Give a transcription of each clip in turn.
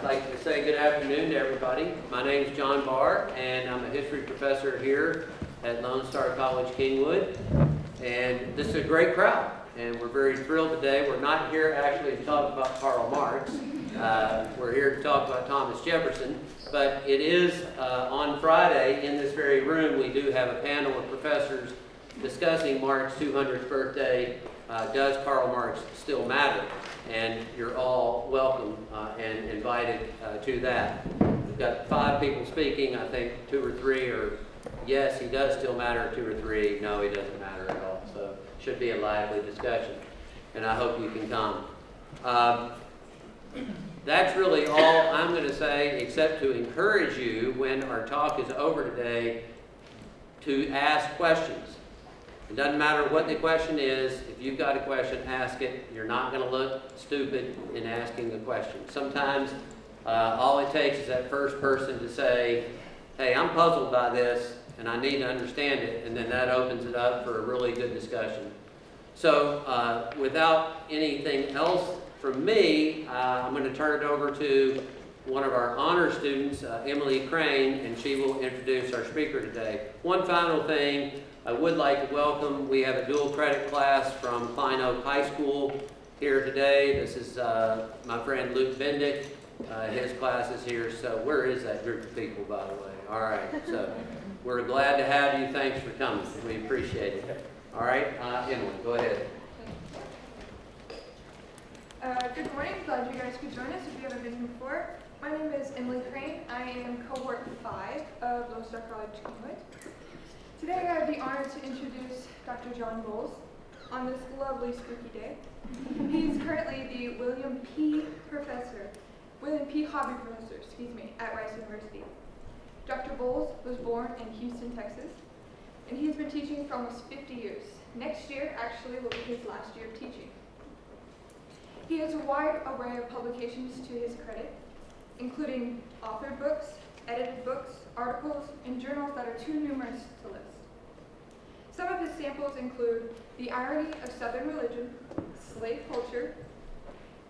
like to say good afternoon to everybody. My name is John Barr, and I'm a history professor here at Lone Star College-Kingwood. And this is a great crowd, and we're very thrilled today. We're not here actually to talk about Karl Marx. We're here to talk about Thomas Jefferson. But it is on Friday in this very room, we do have a panel of professors discussing Marx's 200th birthday. Does Karl Marx still matter? And you're all welcome and invited to that. We've got 5 people speaking. I think 2 or 3 are, yes, he does still matter. 2 or 3, no, he doesn't matter at all. So it should be a lively discussion. And I hope you can come. That's really all I'm going to say, except to encourage you, when our talk is over today, to ask questions. It doesn't matter what the question is. If you've got a question, ask it. You're not going to look stupid in asking a question. Sometimes all it takes is that first person to say, hey, I'm puzzled by this, and I need to understand it, and then that opens it up for a really good discussion. So without anything else from me, I'm going to turn it over to one of our honor students, Emily Crane, and she will introduce our speaker today. One final thing. I would like to welcome, we have a dual credit class from Klein Oak High School here today. This is my friend Luke Bendick. His class is here. So where is that group of people, by the way? All right. So we're glad to have you. Thanks for coming. We appreciate it. All right. Emily, go ahead. Good morning. Glad you guys could join us if you haven't been here before. My name is Emily Crane. I am cohort 5 of Lone Star College-Kingwood. Today I have the honor to introduce Dr. John Boles on this lovely spooky day. He's currently the William P. Hobby Professor, at Rice University. Dr. Boles was born in Houston, Texas, and he's been teaching for almost 50 years. Next year actually will be his last year of teaching. He has a wide array of publications to his credit, including authored books, edited books, articles, and journals that are too numerous to list. Some of his samples include The Irony of Southern Religion, Slave Culture,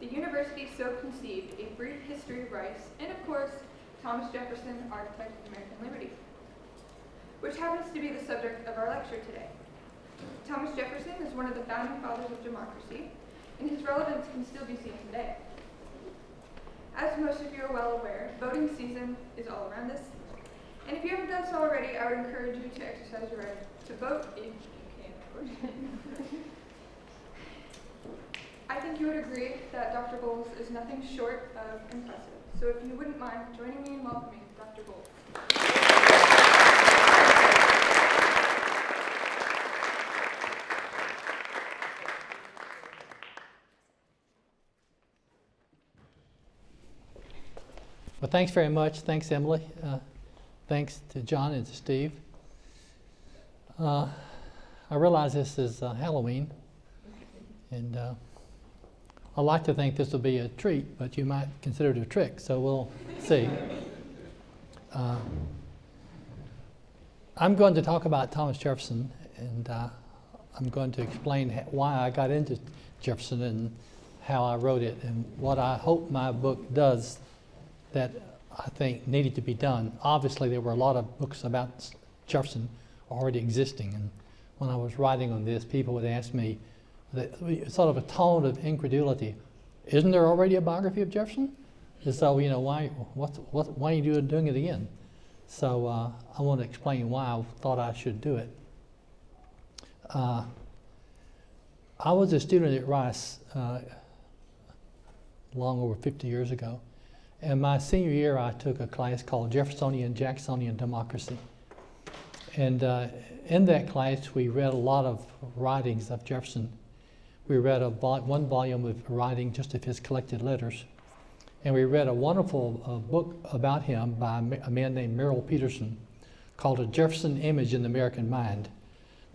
The University So Conceived, A Brief History of Rice, and of course, Thomas Jefferson, Architect of American Liberty, which happens to be the subject of our lecture today. Thomas Jefferson is one of the founding fathers of democracy, and his relevance can still be seen today. As most of you are well aware, voting season is all around us. And if you haven't done so already, I would encourage you to exercise your right to vote if you can, of course. I think you would agree that Dr. Boles is nothing short of impressive. So if you wouldn't mind joining me in welcoming Dr. Boles. Well, thanks very much. Thanks, Emily. Thanks to John and to Steve. I realize this is Halloween, and I like to think this will be a treat, but you might consider it a trick, so we'll see. I'm going to talk about Thomas Jefferson, and I'm going to explain why I got into Jefferson and how I wrote it, and what I hope my book does that I think needed to be done. Obviously, there were a lot of books about Jefferson already existing, and when I was writing on this, people would ask me, sort of a tone of incredulity, isn't there already a biography of Jefferson? And so, why are you doing it again? So I want to explain why I thought I should do it. I was a student at Rice long over 50 years ago. And my senior year, I took a class called Jeffersonian Democracy. And in that class, we read a lot of writings of Jefferson. We read one volume of writing just of his collected letters. And we read a wonderful book about him by a man named Merrill Peterson called A Jefferson Image in the American Mind.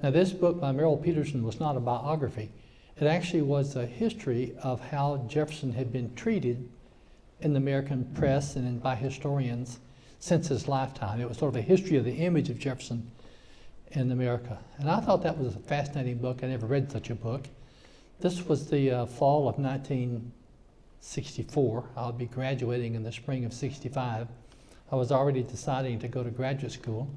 Now, this book by Merrill Peterson was not a biography. It actually was a history of how Jefferson had been treated in the American press and by historians since his lifetime. It was sort of a history of the image of Jefferson in America. And I thought that was a fascinating book. I never read such a book. This was the fall of '64. I'll be graduating in the spring of '65. I was already deciding to go to graduate school.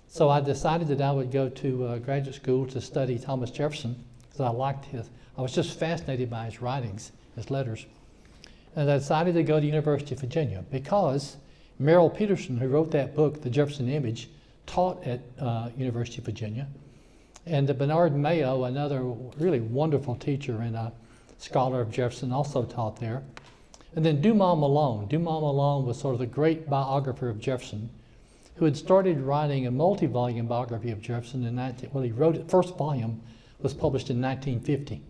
So I decided that I would go to graduate school to study Thomas Jefferson, because I was just fascinated by his writings, his letters. And I decided to go to University of Virginia because Merrill Peterson, who wrote that book, The Jefferson Image, taught at University of Virginia. And Bernard Mayo, another really wonderful teacher and a scholar of Jefferson, also taught there. And then Dumont Malone. Dumont Malone was sort of the great biographer of Jefferson, who had started writing a multi-volume biography of Jefferson he wrote it, first volume was published in 1950.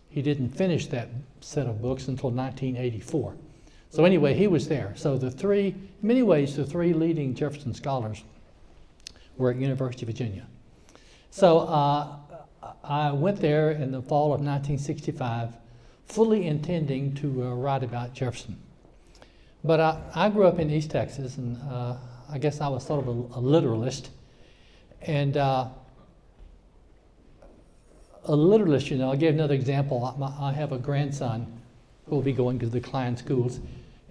He didn't finish that set of books until 1984. So anyway, he was there. So in many ways, the three leading Jefferson scholars were at University of Virginia. So I went there in the fall of 1965, fully intending to write about Jefferson. But I grew up in East Texas, and I guess I was sort of a literalist. And a literalist, I'll give another example. I have a grandson who will be going to the Klein schools.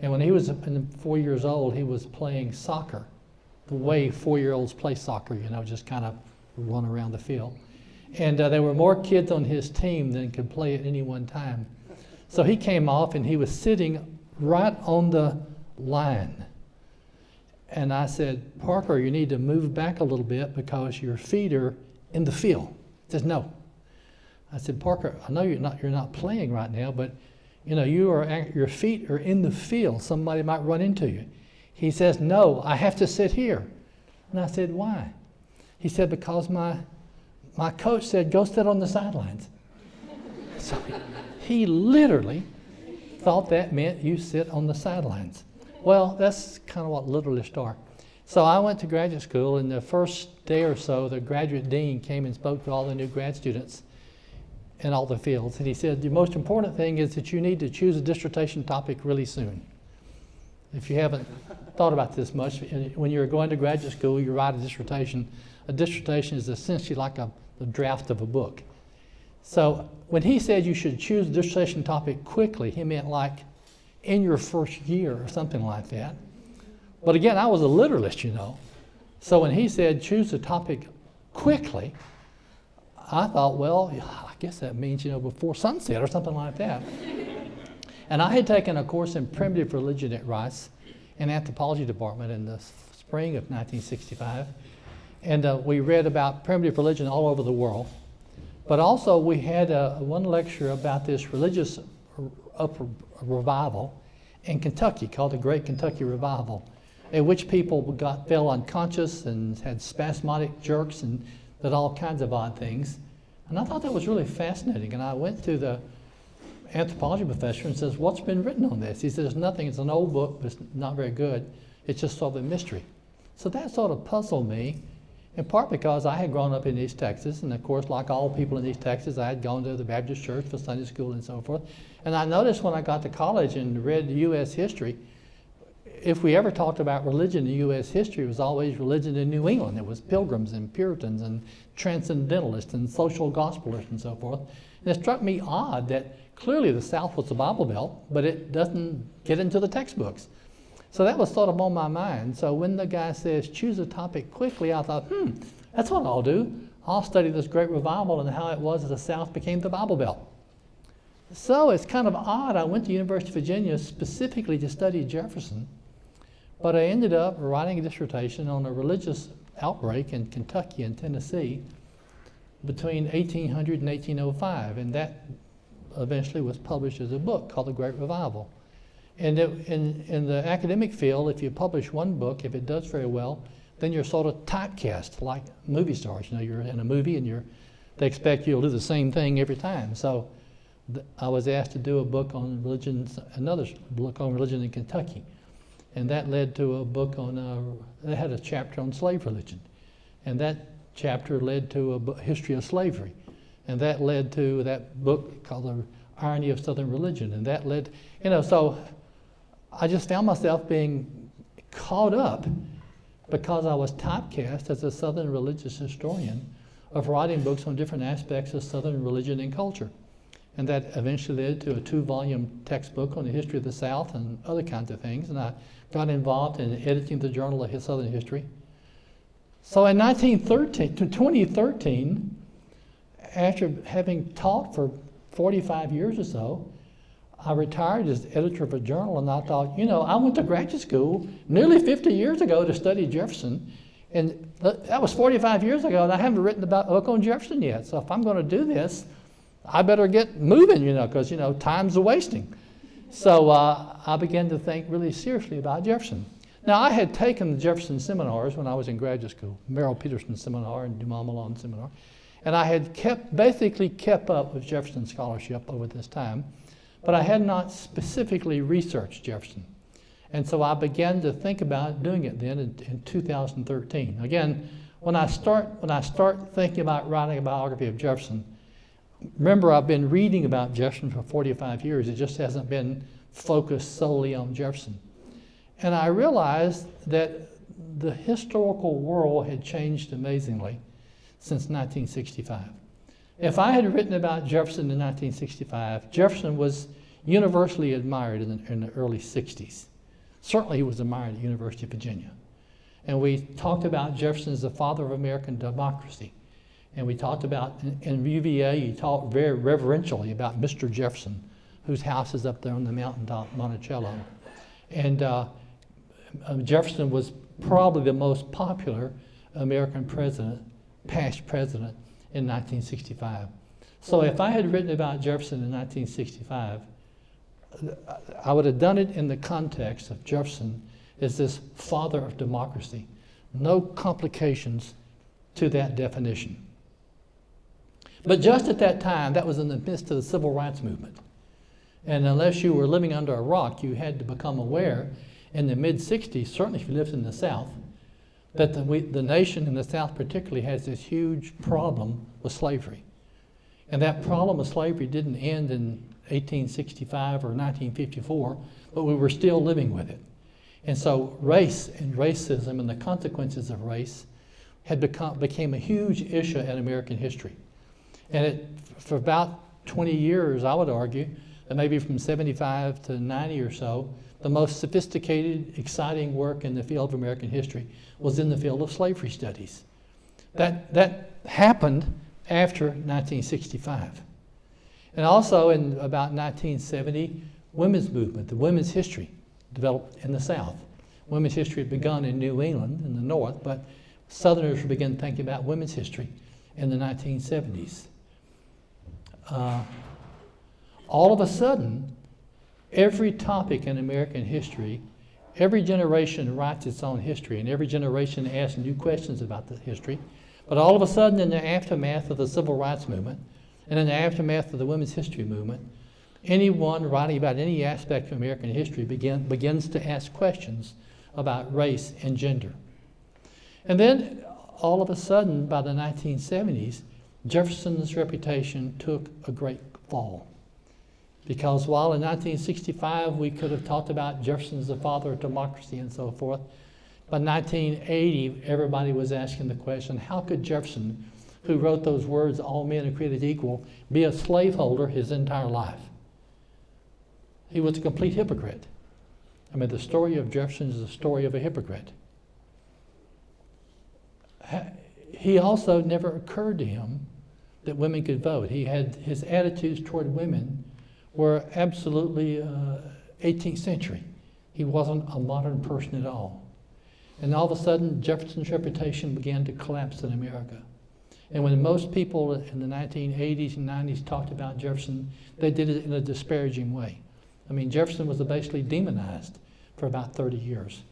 And when he was 4 years old, he was playing soccer, the way 4-year-olds play soccer, just kind of run around the field. And there were more kids on his team than could play at any one time. So he came off and he was sitting right on the line. And I said, Parker, you need to move back a little bit because your feet are in the field. He says, no. I said, Parker, I know you're not playing right now, but your feet are in the field. Somebody might run into you. He says, no, I have to sit here. And I said, why? He said, because my coach said, go sit on the sidelines. So he literally thought that meant you sit on the sidelines. Well, that's kind of what literalists are. So I went to graduate school, and the first day or so, the graduate dean came and spoke to all the new grad students in all the fields. And he said, the most important thing is that you need to choose a dissertation topic really soon. If you haven't thought about this much, when you're going to graduate school, you write a dissertation. A dissertation is essentially like the draft of a book. So when he said you should choose a dissertation topic quickly, he meant like in your first year or something like that. But again, I was a literalist, So when he said choose a topic quickly, I thought, well, I guess that means, before sunset or something like that. And I had taken a course in primitive religion at Rice in anthropology department in the spring of 1965. And we read about primitive religion all over the world. But also we had one lecture about this religious revival in Kentucky called the Great Kentucky Revival, in which people fell unconscious and had spasmodic jerks and did all kinds of odd things. And I thought that was really fascinating. And I went to the anthropology professor and says, what's been written on this? He says, nothing. It's an old book, but it's not very good. It's just sort of a mystery. So that sort of puzzled me, in part because I had grown up in East Texas, and of course, like all people in East Texas, I had gone to the Baptist church for Sunday school and so forth. And I noticed when I got to college and read U.S. history, if we ever talked about religion in U.S. history, it was always religion in New England. It was Pilgrims and Puritans and Transcendentalists and social gospelers and so forth. And it struck me odd that clearly the South was the Bible Belt, but it doesn't get into the textbooks. So that was sort of on my mind. So when the guy says, choose a topic quickly, I thought, that's what I'll do. I'll study this great revival and how it was that the South became the Bible Belt. So it's kind of odd. I went to University of Virginia specifically to study Jefferson, but I ended up writing a dissertation on a religious outbreak in Kentucky and Tennessee between 1800 and 1805, and that eventually was published as a book called The Great Revival. And in the academic field, if you publish one book, if it does very well, then you're sort of typecast like movie stars. You're in a movie and they expect you'll do the same thing every time. So I was asked to do a book on religion, another book on religion in Kentucky. And that led to a book on, it had a chapter on slave religion. And that chapter led to a history of slavery. And that led to that book called The Irony of Southern Religion. And that led, so I just found myself being caught up because I was typecast as a Southern religious historian of writing books on different aspects of Southern religion and culture. And that eventually led to a 2-volume textbook on the history of the South and other kinds of things. And I got involved in editing the Journal of Southern History. So in 2013, after having taught for 45 years or so, I retired as editor of a journal, and I thought, I went to graduate school nearly 50 years ago to study Jefferson, and that was 45 years ago, and I haven't written a book on Jefferson yet. So if I'm going to do this, I better get moving, because, time's a-wasting. So I began to think really seriously about Jefferson. Now, I had taken the Jefferson seminars when I was in graduate school, Merrill Peterson seminar and Dumont Malone seminar, and I had basically kept up with Jefferson scholarship over this time, but I had not specifically researched Jefferson. And so I began to think about doing it then in 2013. Again, when I start thinking about writing a biography of Jefferson, remember, I've been reading about Jefferson for 45 years. It just hasn't been focused solely on Jefferson. And I realized that the historical world had changed amazingly since 1965. If I had written about Jefferson in 1965, Jefferson was universally admired in the early 60s. Certainly he was admired at the University of Virginia. And we talked about Jefferson as the father of American democracy. And we talked about, in UVA, he talked very reverentially about Mr. Jefferson, whose house is up there on the mountaintop, Monticello. And Jefferson was probably the most popular American president, past president, in 1965. So if I had written about Jefferson in 1965, I would have done it in the context of Jefferson as this father of democracy. No complications to that definition. But just at that time, that was in the midst of the civil rights movement. And unless you were living under a rock, you had to become aware in the mid-60s, certainly if you lived in the South, that the nation in the South particularly has this huge problem with slavery. And that problem of slavery didn't end in 1865 or 1954, but we were still living with it. And so race and racism and the consequences of race became a huge issue in American history. And for about 20 years, I would argue, that maybe from 75 to 90 or so, the most sophisticated, exciting work in the field of American history was in the field of slavery studies. That happened after 1965. And also in about 1970, women's movement, the women's history, developed in the South. Women's history had begun in New England in the North, but Southerners began thinking about women's history in the 1970s. All of a sudden, every topic in American history, every generation writes its own history, and every generation asks new questions about the history. But all of a sudden, in the aftermath of the civil rights movement, and in the aftermath of the women's history movement, anyone writing about any aspect of American history begins to ask questions about race and gender. And then, all of a sudden, by the 1970s, Jefferson's reputation took a great fall. Because while in 1965 we could have talked about Jefferson as the father of democracy and so forth, by 1980 everybody was asking the question, how could Jefferson, who wrote those words, all men are created equal, be a slaveholder his entire life? He was a complete hypocrite. I mean, the story of Jefferson is the story of a hypocrite. He also never occurred to him that women could vote. His attitudes toward women were absolutely 18th century. He wasn't a modern person at all. And all of a sudden, Jefferson's reputation began to collapse in America. And when most people in the 1980s and 90s talked about Jefferson, they did it in a disparaging way. I mean, Jefferson was basically demonized for about 30 years.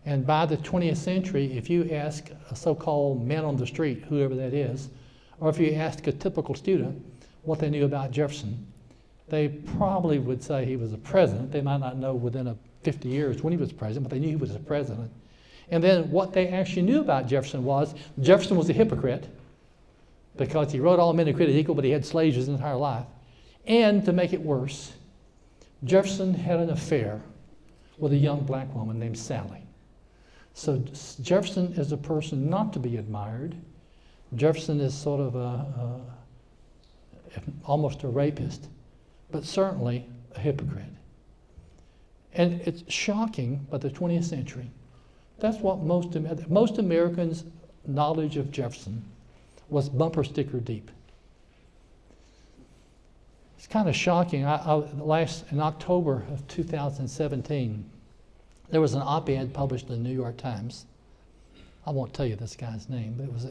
And by the 20th century, if you ask a so-called man on the street, whoever that is, or if you ask a typical student what they knew about Jefferson, they probably would say he was a president. They might not know within 50 years when he was president, but they knew he was a president. And then what they actually knew about Jefferson was a hypocrite because he wrote all men are created equal, but he had slaves his entire life. And to make it worse, Jefferson had an affair with a young black woman named Sally. So Jefferson is a person not to be admired. Jefferson is sort of almost a rapist. but certainly a hypocrite. And it's shocking by the 20th century. That's what most Americans' knowledge of Jefferson was bumper sticker deep. It's kind of shocking. In October of 2017, there was an op-ed published in the New York Times. I won't tell you this guy's name, but it was,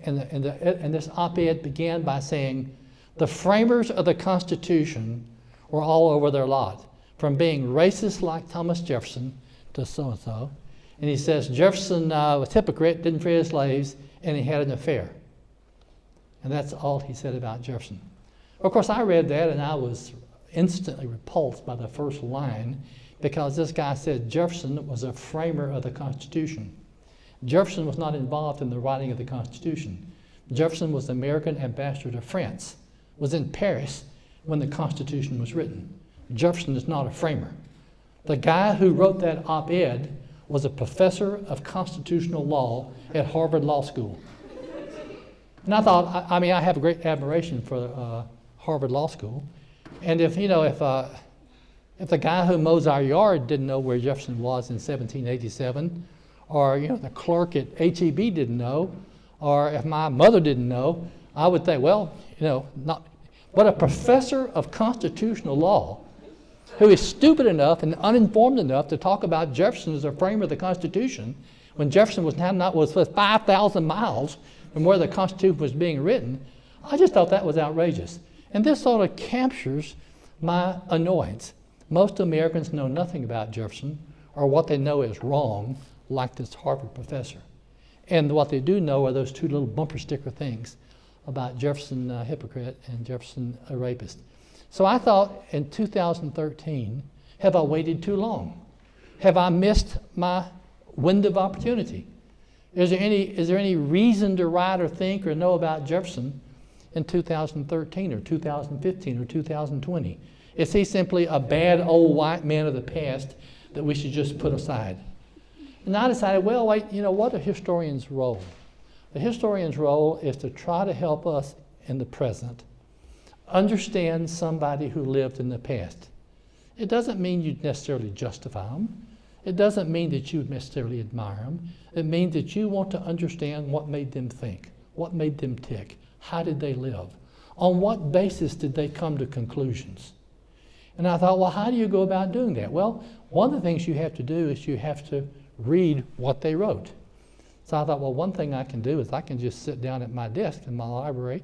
and this op-ed began by saying, the framers of the Constitution were all over their lot, from being racist like Thomas Jefferson to so-and-so. And he says Jefferson was a hypocrite, didn't free his slaves, and he had an affair. And that's all he said about Jefferson. Of course, I read that and I was instantly repulsed by the first line, because this guy said Jefferson was a framer of the Constitution. Jefferson was not involved in the writing of the Constitution. Jefferson was the American ambassador to France, was in Paris when the Constitution was written. Jefferson is not a framer. The guy who wrote that op-ed was a professor of constitutional law at Harvard Law School. And I thought, I have a great admiration for Harvard Law School. And if the guy who mows our yard didn't know where Jefferson was in 1787, or the clerk at HEB didn't know, or if my mother didn't know, I would think, but a professor of constitutional law who is stupid enough and uninformed enough to talk about Jefferson as a framer of the Constitution, when Jefferson was 5,000 miles from where the Constitution was being written, I just thought that was outrageous. And this sort of captures my annoyance. Most Americans know nothing about Jefferson, or what they know is wrong, like this Harvard professor. And what they do know are those two little bumper sticker things about Jefferson a hypocrite and Jefferson a rapist. So I thought in 2013, have I waited too long? Have I missed my window of opportunity? Is there any reason to write or think or know about Jefferson in 2013 or 2015 or 2020? Is he simply a bad old white man of the past that we should just put aside? And I decided, what a historian's role? The historian's role is to try to help us in the present understand somebody who lived in the past. It doesn't mean you necessarily justify them. It doesn't mean that you necessarily admire them. It means that you want to understand what made them think, what made them tick, how did they live, on what basis did they come to conclusions. And I thought, how do you go about doing that? Well, one of the things you have to do is you have to read what they wrote. So I thought, one thing I can do is I can just sit down at my desk in my library.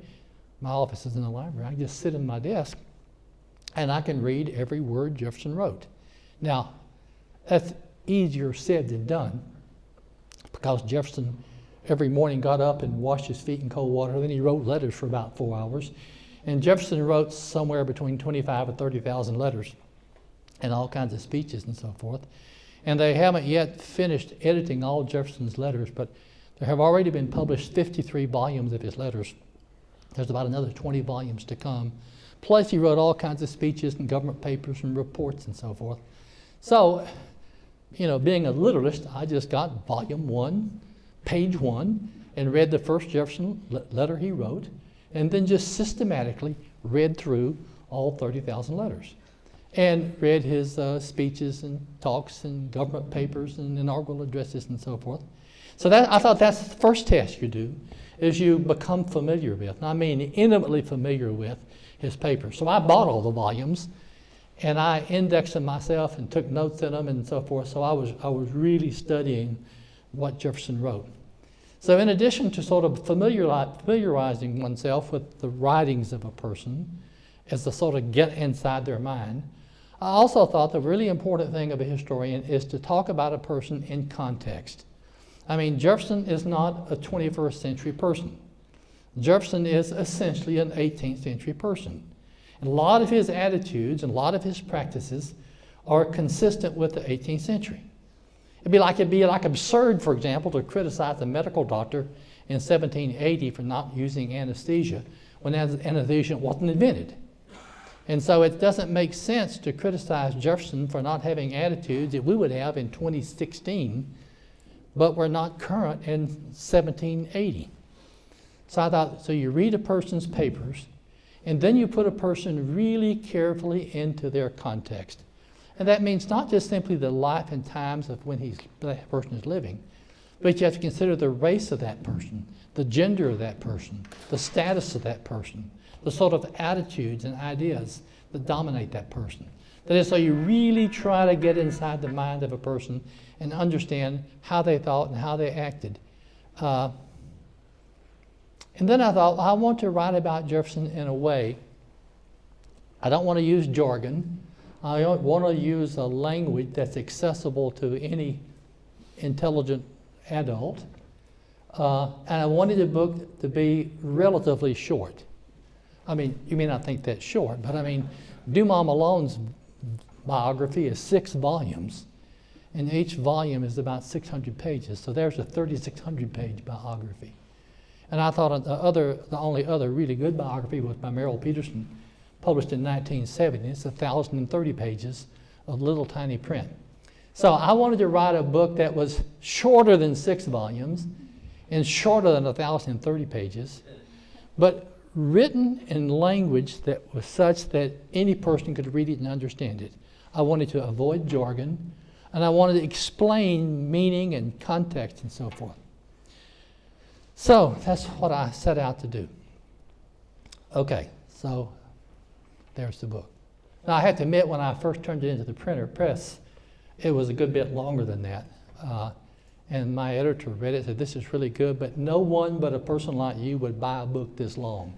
My office is in the library. I can just sit in my desk and I can read every word Jefferson wrote. Now, that's easier said than done, because Jefferson every morning got up and washed his feet in cold water. Then he wrote letters for about 4 hours. And Jefferson wrote somewhere between 25 and 30,000 letters and all kinds of speeches and so forth. And they haven't yet finished editing all Jefferson's letters, but there have already been published 53 volumes of his letters. There's about another 20 volumes to come. Plus he wrote all kinds of speeches and government papers and reports and so forth. So, being a literalist, I just got volume 1, page 1, and read the first Jefferson letter he wrote, and then just systematically read through all 30,000 letters. And read his speeches and talks and government papers and inaugural addresses and so forth. So I thought that's the first test you do, is you become familiar with, intimately familiar with his papers. So I bought all the volumes, and I indexed them myself and took notes in them and so forth. So I was really studying what Jefferson wrote. So in addition to sort of familiarizing oneself with the writings of a person as to sort of get inside their mind, I also thought the really important thing of a historian is to talk about a person in context. Jefferson is not a 21st century person. Jefferson is essentially an 18th century person. And a lot of his attitudes and a lot of his practices are consistent with the 18th century. It'd be like absurd, for example, to criticize a medical doctor in 1780 for not using anesthesia when anesthesia wasn't invented. And so it doesn't make sense to criticize Jefferson for not having attitudes that we would have in 2016, but were not current in 1780. So I thought, so you read a person's papers And then you put a person really carefully into their context. And that means not just simply the life and times of when that person is living, but you have to consider the race of that person, the gender of that person, the status of that person, the sort of attitudes and ideas that dominate that person. That is, so you really try to get inside the mind of a person and understand how they thought and how they acted. And then I thought, I want to write about Jefferson in a way, I don't want to use jargon. I want to use a language that's accessible to any intelligent adult. And I wanted the book to be relatively short. I mean, you may not think that's short, but I mean, Dumas Malone's biography is 6 volumes, and each volume is about 600 pages. So there's a 3,600-page biography. And I thought the only other really good biography was by Merrill Peterson, published in 1970. It's 1,030 pages of little tiny print. So I wanted to write a book that was shorter than 6 volumes and shorter than 1,030 pages, but written in language that was such that any person could read it and understand it. I wanted to avoid jargon, and I wanted to explain meaning and context and so forth. So that's what I set out to do. Okay, so there's the book. Now I have to admit, when I first turned it into the printer press, it was a good bit longer than that. And my editor read it and said, this is really good, but no one but a person like you would buy a book this long.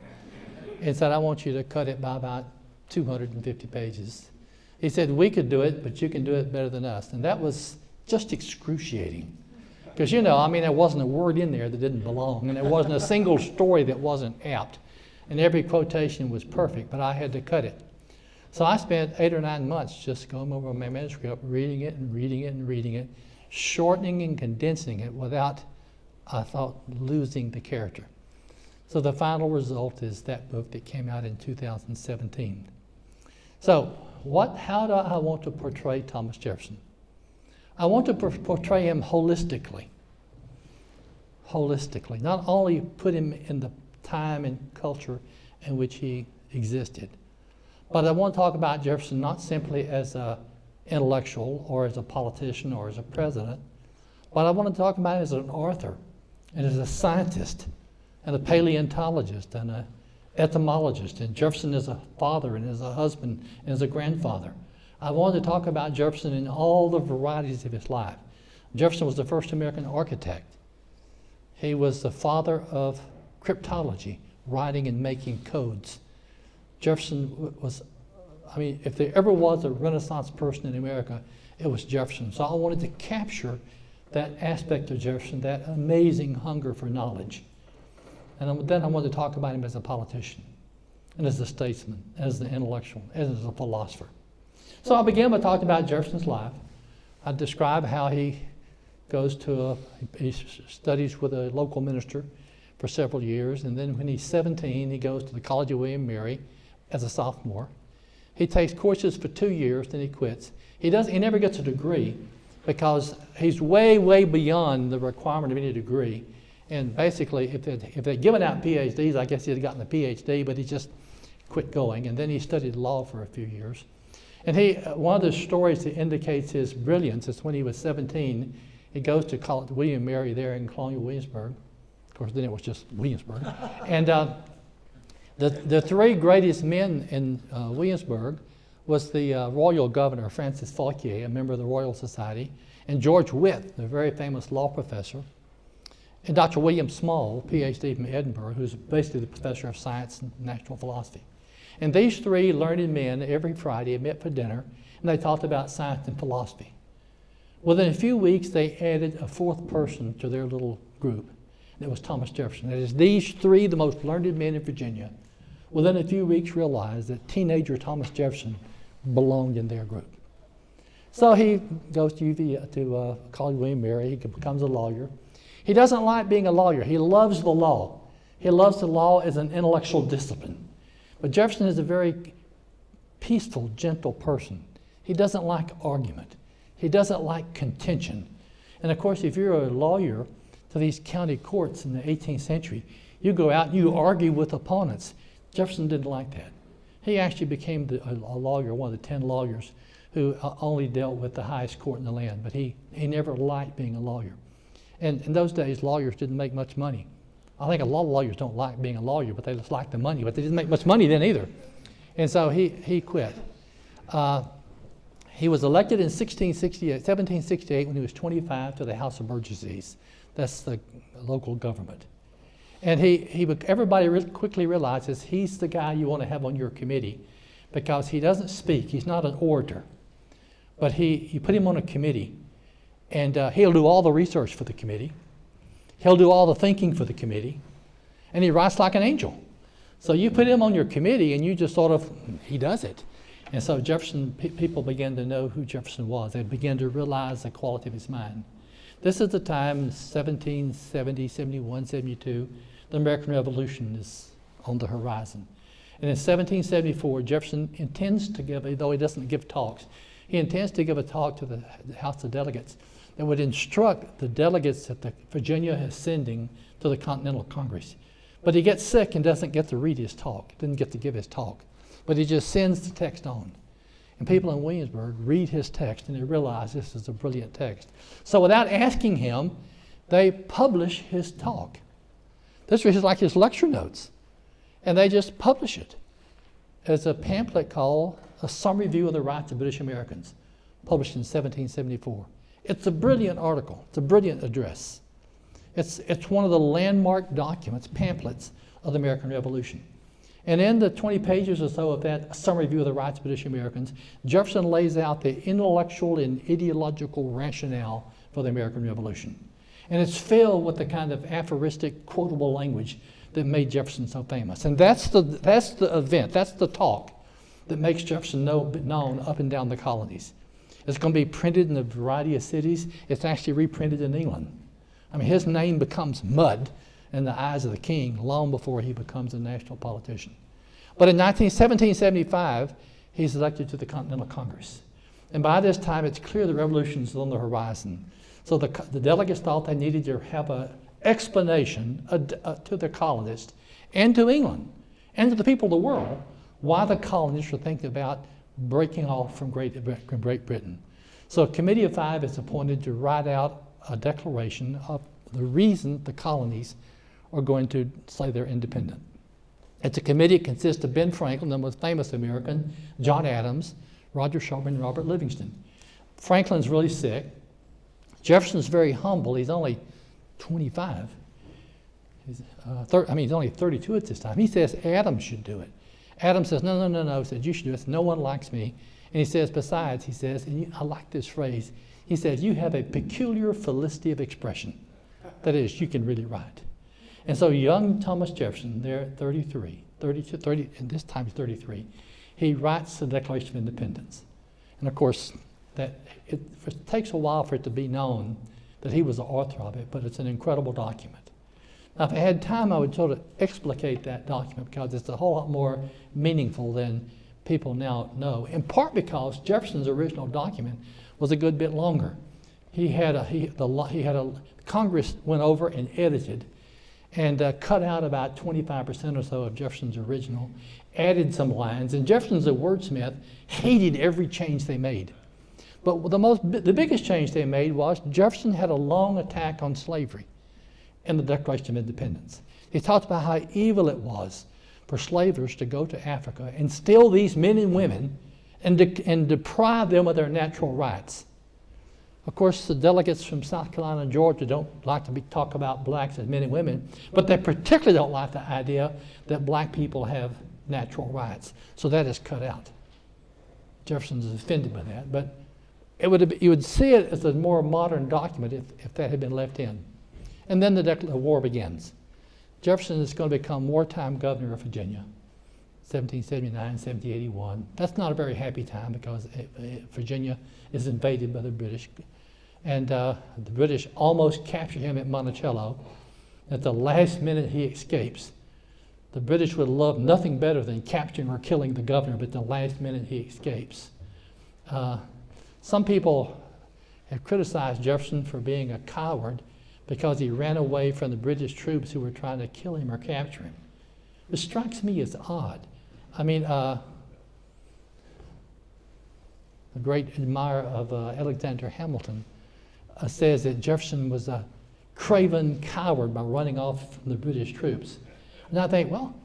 And said, I want you to cut it by about 250 pages. He said, we could do it, but you can do it better than us. And that was just excruciating. Because, you know, I mean, there wasn't a word in there that didn't belong, and there wasn't a single story that wasn't apt. And every quotation was perfect, but I had to cut it. So I spent 8 or 9 months just going over my manuscript, reading it and reading it and reading it, shortening and condensing it without, I thought, losing the character. So the final result is that book that came out in 2017. So how do I want to portray Thomas Jefferson? I want to portray him holistically. Holistically. Not only put him in the time and culture in which he existed, but I want to talk about Jefferson not simply as an intellectual or as a politician or as a president, but I want to talk about him as an author and as a scientist and a paleontologist and an etymologist, and Jefferson as a father and as a husband and as a grandfather. I wanted to talk about Jefferson in all the varieties of his life. Jefferson was the first American architect. He was the father of cryptology, writing and making codes. Jefferson was, I mean, if there ever was a Renaissance person in America, it was Jefferson. So I wanted to capture that aspect of Jefferson, that amazing hunger for knowledge. And then I wanted to talk about him as a politician, and as a statesman, as an intellectual, as a philosopher. So I began by talking about Jefferson's life. I describe how he he studies with a local minister for several years, and then when he's 17, he goes to the College of William Mary as a sophomore. He takes courses for 2 years, then he quits. He never gets a degree because he's way, way beyond the requirement of any degree. And basically, if they'd given out PhDs, I guess he'd gotten a PhD, but he just quit going. And then he studied law for a few years. And one of the stories that indicates his brilliance is when he was 17, he goes to College William Mary there in Colonial Williamsburg. Of course, then it was just Williamsburg. And the 3 greatest men in Williamsburg was the royal governor, Francis Fauquier, a member of the Royal Society, and George Witt, the very famous law professor, and Dr. William Small, PhD from Edinburgh, who's basically the professor of science and natural philosophy. And these 3 learned men every Friday met for dinner, and they talked about science and philosophy. Within a few weeks, they added a 4th person to their little group, and it was Thomas Jefferson. That is, these 3, the most learned men in Virginia, within a few weeks realized that teenager Thomas Jefferson belonged in their group. So he goes to College William Mary. He becomes a lawyer. He doesn't like being a lawyer. He loves the law. He loves the law as an intellectual discipline. But Jefferson is a very peaceful, gentle person. He doesn't like argument. He doesn't like contention. And of course, if you're a lawyer to these county courts in the 18th century, you go out and you argue with opponents. Jefferson didn't like that. He actually became a lawyer, one of the 10 lawyers who only dealt with the highest court in the land, but he never liked being a lawyer. And in those days, lawyers didn't make much money. I think a lot of lawyers don't like being a lawyer, but they just like the money, but they didn't make much money then either. And so he quit. He was elected in 1768 when he was 25 to the House of Burgesses. That's the local government. And everybody quickly realizes he's the guy you want to have on your committee because he doesn't speak. He's not an orator. But you put him on a committee, and he'll do all the research for the committee. He'll do all the thinking for the committee. And he writes like an angel. So you put him on your committee, and you just he does it. And so people began to know who Jefferson was. They began to realize the quality of his mind. This is the time, 1770, 71, 72, the American Revolution is on the horizon. And in 1774, Jefferson intends to give, though he doesn't give talks, he intends to give a talk to the House of Delegates that would instruct the delegates that Virginia is sending to the Continental Congress. But he gets sick and doesn't get to read his talk, didn't get to give his talk. But he just sends the text on. And people in Williamsburg read his text and they realize this is a brilliant text. So without asking him, they publish his talk. This is like his lecture notes. And they just publish it as a pamphlet called A Summary View of the Rights of British Americans, published in 1774. It's a brilliant article. It's a brilliant address. It's one of the landmark documents, pamphlets of the American Revolution. And in the 20 pages or so of that summary view of the rights of British Americans, Jefferson lays out the intellectual and ideological rationale for the American Revolution. And it's filled with the kind of aphoristic, quotable language that made Jefferson so famous. And that's the event, that's the talk that makes Jefferson known up and down the colonies. It's going to be printed in a variety of cities. It's actually reprinted in England. I mean, his name becomes mud in the eyes of the king long before he becomes a national politician. But in 1775, he's elected to the Continental Congress. And by this time, it's clear the revolution is on the horizon. So the delegates thought they needed to have an explanation to the colonists and to England and to the people of the world why the colonists were thinking about breaking off from Great Britain. So a committee of 5 is appointed to write out a declaration of the reason the colonies are going to say they're independent. It's a committee that consists of Ben Franklin, the most famous American, John Adams, Roger Sherman, and Robert Livingston. Franklin's really sick. Jefferson's very humble. He's only 25. He's only 32 at this time. He says Adams should do it. Adams says, no. He says, you should do it. No one likes me. And he says, besides, he says, and I like this phrase, he says, you have a peculiar felicity of expression. That is, you can really write. And so young Thomas Jefferson, there at 30, and this time he's 33, he writes the Declaration of Independence. And of course, it takes a while for it to be known that he was the author of it, but it's an incredible document. Now, if I had time, I would sort of explicate that document because it's a whole lot more meaningful than people now know, in part because Jefferson's original document was a good bit longer. Congress went over and edited and cut out about 25% or so of Jefferson's original, added some lines, and Jefferson's a wordsmith, hated every change they made. But the biggest change they made was Jefferson had a long attack on slavery in the Declaration of Independence. He talked about how evil it was for slavers to go to Africa and steal these men and women and deprive them of their natural rights. Of course, the delegates from South Carolina and Georgia don't like to talk about blacks as men and women, but they particularly don't like the idea that black people have natural rights. So that is cut out. Jefferson's offended by that, but you would see it as a more modern document if that had been left in. And then the war begins. Jefferson is going to become wartime governor of Virginia, 1779, 1781. That's not a very happy time because Virginia is invaded by the British. And the British almost capture him at Monticello. At the last minute he escapes. The British would love nothing better than capturing or killing the governor, but at the last minute he escapes. Some people have criticized Jefferson for being a coward because he ran away from the British troops who were trying to kill him or capture him. It strikes me as odd. I mean, a great admirer of Alexander Hamilton says that Jefferson was a craven coward by running off from the British troops. And I think, well,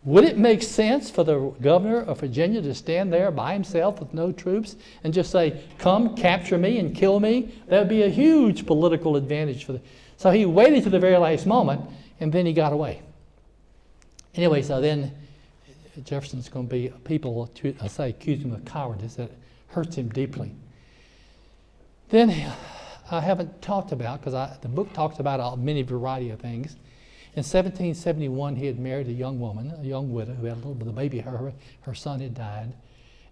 would it make sense for the governor of Virginia to stand there by himself with no troops and just say, come capture me and kill me? That would be a huge political advantage for So he waited to the very last moment, and then he got away. Anyway, so then Jefferson's going to be, people accuse him of cowardice. That hurts him deeply. Then I haven't talked about, because the book talks about a many variety of things. In 1771, he had married a young woman, a young widow, who had a little bit of baby. Her son had died.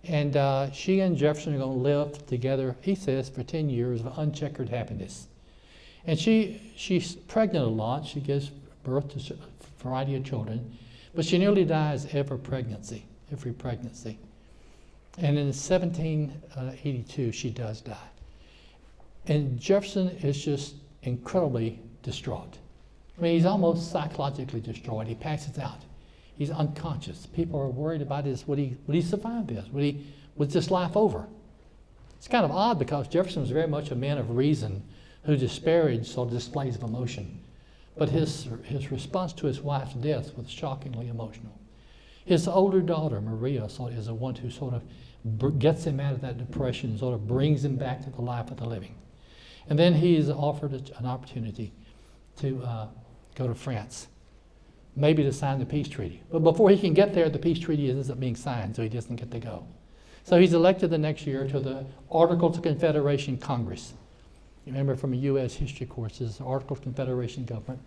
And she and Jefferson are going to live together, he says, for 10 years of uncheckered happiness. And she's pregnant a lot. She gives birth to a variety of children. But she nearly dies every pregnancy. And in 1782, she does die. And Jefferson is just incredibly distraught. I mean, he's almost psychologically destroyed. He passes out. He's unconscious. People are worried about would he survive this? Was this life over? It's kind of odd because Jefferson was very much a man of reason who disparaged sort of displays of emotion. But his response to his wife's death was shockingly emotional. His older daughter, Maria, is the one who sort of gets him out of that depression, sort of brings him back to the life of the living. And then he is offered an opportunity to go to France, maybe to sign the peace treaty. But before he can get there, the peace treaty ends up being signed, so he doesn't get to go. So he's elected the next year to the Articles of Confederation Congress. You remember from a U.S. history course, the Articles of Confederation government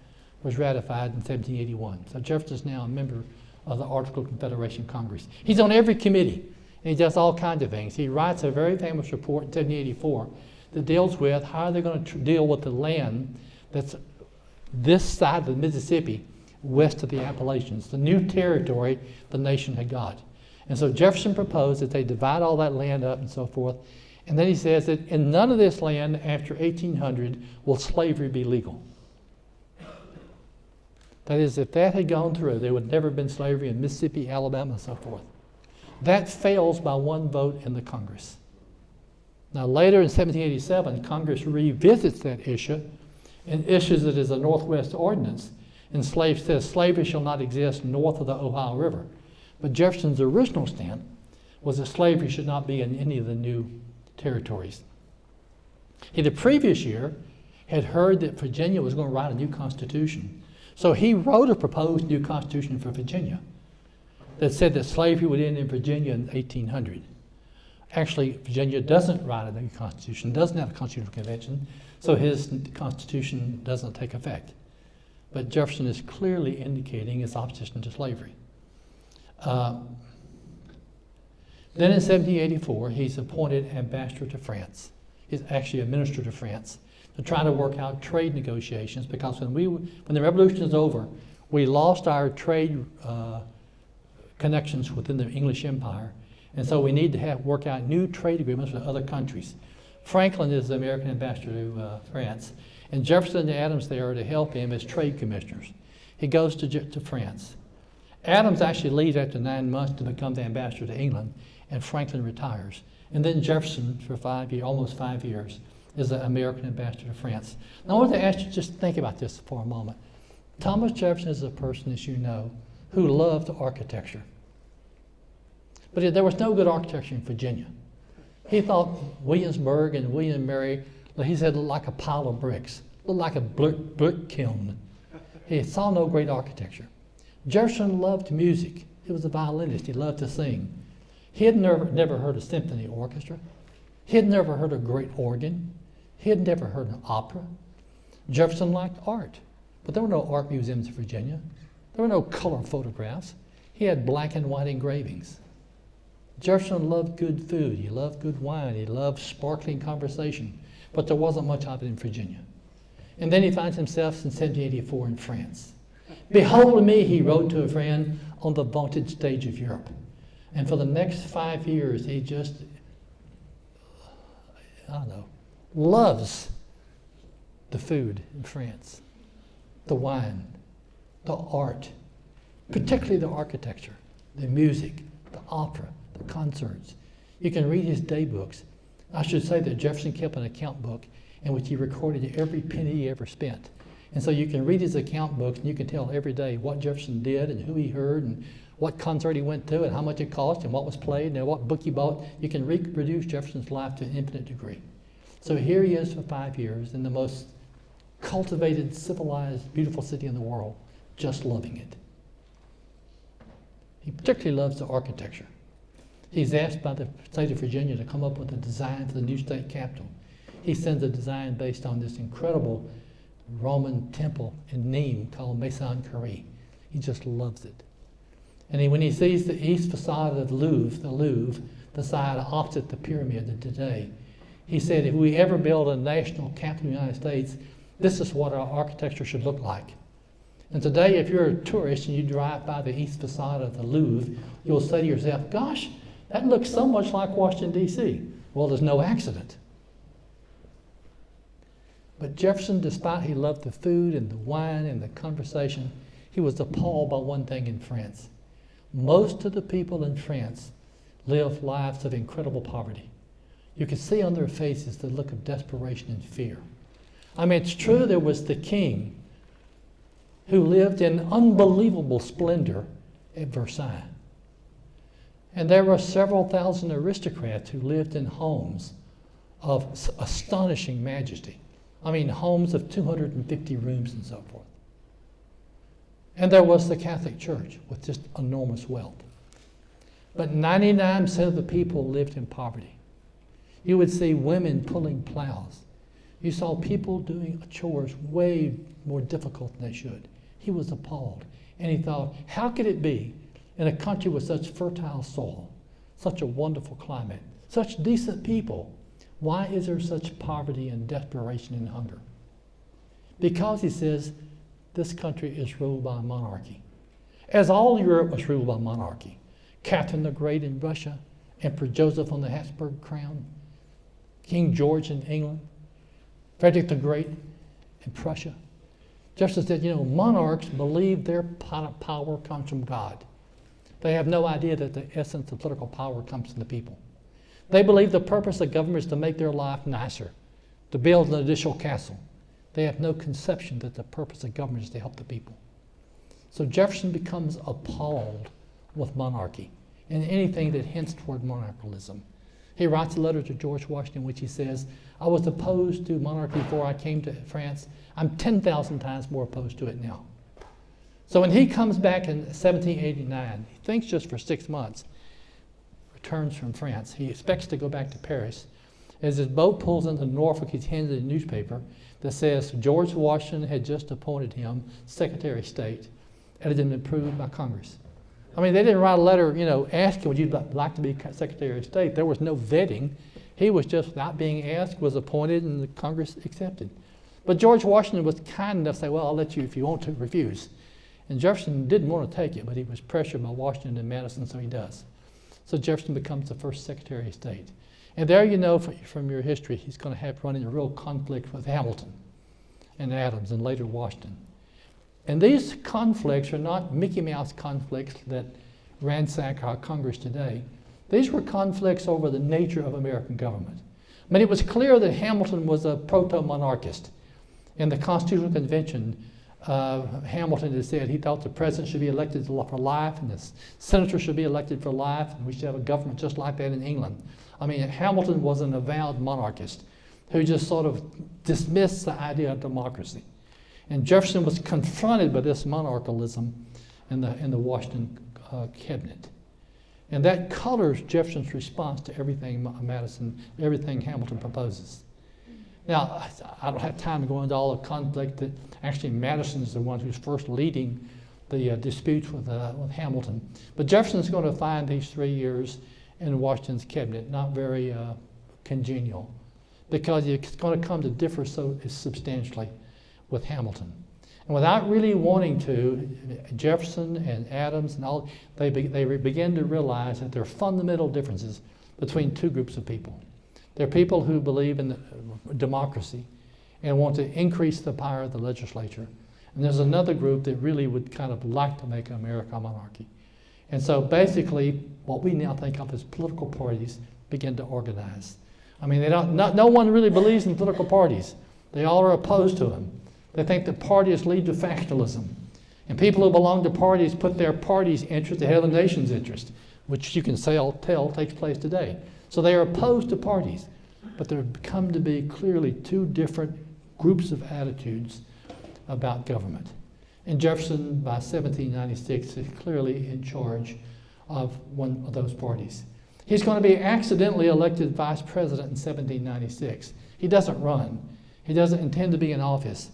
was ratified in 1781. So Jefferson's now a member of the Articles of Confederation Congress. He's on every committee, and he does all kinds of things. He writes a very famous report in 1784 that deals with how they're going to deal with the land that's this side of the Mississippi, west of the Appalachians, the new territory the nation had got. And so Jefferson proposed that they divide all that land up and so forth. And then he says that in none of this land after 1800 will slavery be legal. That is, if that had gone through, there would never have been slavery in Mississippi, Alabama, and so forth. That fails by one vote in the Congress. Now later in 1787, Congress revisits that issue and issues it as a Northwest Ordinance, and says slavery shall not exist north of the Ohio River. But Jefferson's original stand was that slavery should not be in any of the new territories. He, the previous year, had heard that Virginia was going to write a new constitution. So he wrote a proposed new constitution for Virginia that said that slavery would end in Virginia in 1800. Actually, Virginia doesn't write a new constitution, doesn't have a constitutional convention, so his constitution doesn't take effect. But Jefferson is clearly indicating his opposition to slavery. Then in 1784, he's appointed ambassador to France. He's actually a minister to France to try to work out trade negotiations, because when the revolution is over, we lost our trade connections within the English Empire, and so we need to work out new trade agreements with other countries. Franklin is the American ambassador to France, and Jefferson and Adams there to help him as trade commissioners. He goes to France. Adams actually leaves after 9 months to become the ambassador to England, and Franklin retires. And then Jefferson, for almost 5 years, is the American ambassador to France. Now I want to ask you just think about this for a moment. Thomas Jefferson is a person, as you know, who loved architecture. But there was no good architecture in Virginia. He thought Williamsburg and William and Mary, he said, looked like a pile of bricks, looked like a brick kiln. He saw no great architecture. Jefferson loved music. He was a violinist. He loved to sing. He had never heard a symphony orchestra. He had never heard a great organ. He had never heard an opera. Jefferson liked art, but there were no art museums in Virginia. There were no color photographs. He had black and white engravings. Jefferson loved good food. He loved good wine. He loved sparkling conversation, but there wasn't much of it in Virginia. And then he finds himself in 1784 in France. Behold me, he wrote to a friend, on the vaunted stage of Europe. And for the next 5 years, he just, loves the food in France, the wine, the art, particularly the architecture, the music, the opera, the concerts. You can read his day books. I should say that Jefferson kept an account book in which he recorded every penny he ever spent. And so you can read his account books and you can tell every day what Jefferson did and who he heard and what concert he went to and how much it cost and what was played and what book he bought. You can reproduce Jefferson's life to an infinite degree. So here he is for 5 years in the most cultivated, civilized, beautiful city in the world, just loving it. He particularly loves the architecture. He's asked by the state of Virginia to come up with a design for the new state capitol. He sends a design based on this incredible Roman temple in Nîmes called Maison Curie. He just loves it. And when he sees the east facade of the Louvre, the side opposite the pyramid of today, he said, if we ever build a national capital of the United States, this is what our architecture should look like. And today, if you're a tourist and you drive by the east facade of the Louvre, you'll say to yourself, gosh, that looks so much like Washington, D.C. Well, there's no accident. But Jefferson, despite he loved the food and the wine and the conversation, he was appalled by one thing in France. Most of the people in France lived lives of incredible poverty. You could see on their faces the look of desperation and fear. I mean, it's true there was the king who lived in unbelievable splendor at Versailles. And there were several thousand aristocrats who lived in homes of astonishing majesty. I mean, homes of 250 rooms and so forth. And there was the Catholic Church with just enormous wealth. But 99% of the people lived in poverty. You would see women pulling plows. You saw people doing chores way more difficult than they should. He was appalled. And he thought, how could it be in a country with such fertile soil, such a wonderful climate, such decent people, why is there such poverty and desperation and hunger? Because, he says, this country is ruled by a monarchy. As all Europe was ruled by monarchy. Catherine the Great in Russia, Emperor Joseph on the Habsburg crown, King George in England, Frederick the Great in Prussia. Jefferson said, monarchs believe their power comes from God. They have no idea that the essence of political power comes from the people. They believe the purpose of government is to make their life nicer, to build an additional castle. They have no conception that the purpose of government is to help the people. So Jefferson becomes appalled with monarchy and anything that hints toward monarchalism. He writes a letter to George Washington in which he says, I was opposed to monarchy before I came to France. I'm 10,000 times more opposed to it now. So when he comes back in 1789, he thinks just for 6 months, returns from France. He expects to go back to Paris. As his boat pulls into Norfolk, he's handed a newspaper that says George Washington had just appointed him Secretary of State and it had been approved by Congress. I mean, they didn't write a letter, asking, would you like to be Secretary of State? There was no vetting. He was just, without being asked, was appointed and the Congress accepted. But George Washington was kind enough to say, well, I'll let you, if you want to, refuse. And Jefferson didn't want to take it, but he was pressured by Washington and Madison, so he does. So Jefferson becomes the first Secretary of State. And there from your history, he's going to have run into a real conflict with Hamilton and Adams and later Washington. And these conflicts are not Mickey Mouse conflicts that ransack our Congress today. These were conflicts over the nature of American government. I mean, it was clear that Hamilton was a proto-monarchist. In the Constitutional Convention, Hamilton had said he thought the president should be elected for life and the senator should be elected for life and we should have a government just like that in England. I mean, Hamilton was an avowed monarchist who just sort of dismissed the idea of democracy. And Jefferson was confronted by this monarchalism in the Washington cabinet. And that colors Jefferson's response to everything Hamilton proposes. Now, I don't have time to go into all the conflict that actually Madison is the one who's first leading the disputes with Hamilton. But Jefferson's going to find these 3 years in Washington's cabinet not very congenial because it's going to come to differ so substantially with Hamilton. And without really wanting to, Jefferson and Adams and all, they begin to realize that there are fundamental differences between two groups of people. There are people who believe in democracy and want to increase the power of the legislature. And there's another group that really would kind of like to make America a monarchy. And so basically, what we now think of as political parties begin to organize. I mean, no one really believes in political parties. They all are opposed to them. They think that parties lead to factionalism. And people who belong to parties put their party's interest ahead of the nation's interest, which you can tell takes place today. So they are opposed to parties. But there have come to be clearly two different groups of attitudes about government. And Jefferson, by 1796, is clearly in charge of one of those parties. He's going to be accidentally elected vice president in 1796. He doesn't run. He doesn't intend to be in office.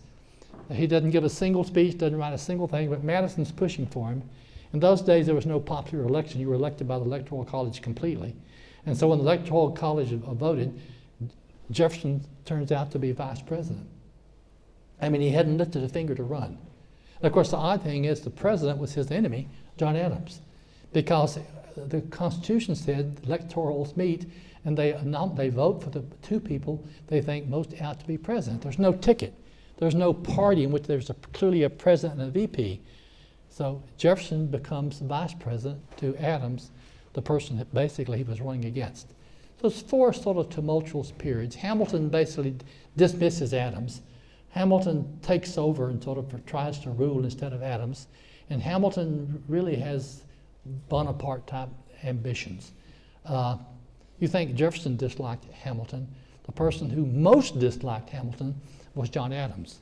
He doesn't give a single speech, doesn't write a single thing, but Madison's pushing for him. In those days, there was no popular election. You were elected by the Electoral College completely. And so when the Electoral College voted, Jefferson turns out to be vice president. I mean, he hadn't lifted a finger to run. And of course, the odd thing is the president was his enemy, John Adams, because the Constitution said electorals meet and they vote for the two people they think most out to be president. There's no ticket. There's no party in which there's clearly a president and a VP. So Jefferson becomes vice president to Adams, the person that basically he was running against. So it's four sort of tumultuous periods. Hamilton basically dismisses Adams. Hamilton takes over and sort of tries to rule instead of Adams. And Hamilton really has Bonaparte-type ambitions. You think Jefferson disliked Hamilton. The person who most disliked Hamilton was John Adams.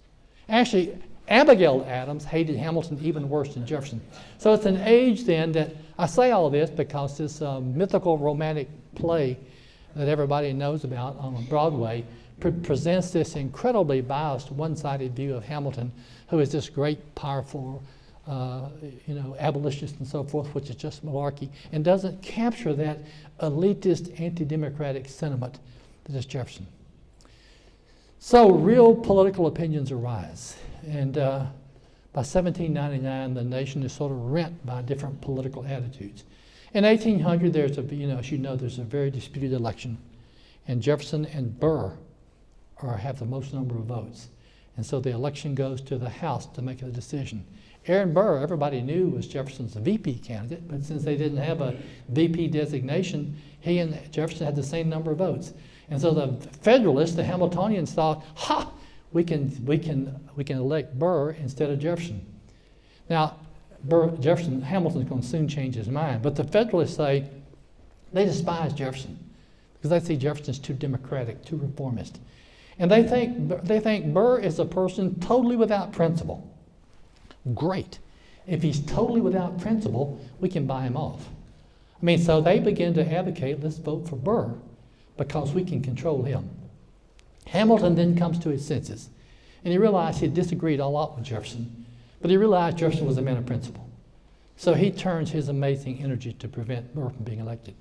Actually, Abigail Adams hated Hamilton even worse than Jefferson. So it's an age then that, I say all this because this mythical romantic play that everybody knows about on Broadway presents this incredibly biased, one-sided view of Hamilton, who is this great, powerful, abolitionist and so forth, which is just monarchy, and doesn't capture that elitist, anti-democratic sentiment that is Jefferson. So real political opinions arise, and by 1799, the nation is sort of rent by different political attitudes. In 1800, there's a very disputed election, and Jefferson and Burr have the most number of votes. And so the election goes to the House to make a decision. Aaron Burr, everybody knew, was Jefferson's VP candidate, but since they didn't have a VP designation, he and Jefferson had the same number of votes. And so the Federalists, the Hamiltonians, thought, we can elect Burr instead of Jefferson. Now, Hamilton's going to soon change his mind, but the Federalists say they despise Jefferson because they see Jefferson's too democratic, too reformist. And they think Burr is a person totally without principle. Great. If he's totally without principle, we can buy him off. I mean, so they begin to advocate, let's vote for Burr because we can control him. Hamilton then comes to his senses, and he realized he had disagreed a lot with Jefferson, but he realized Jefferson was a man of principle. So he turns his amazing energy to prevent Burr from being elected.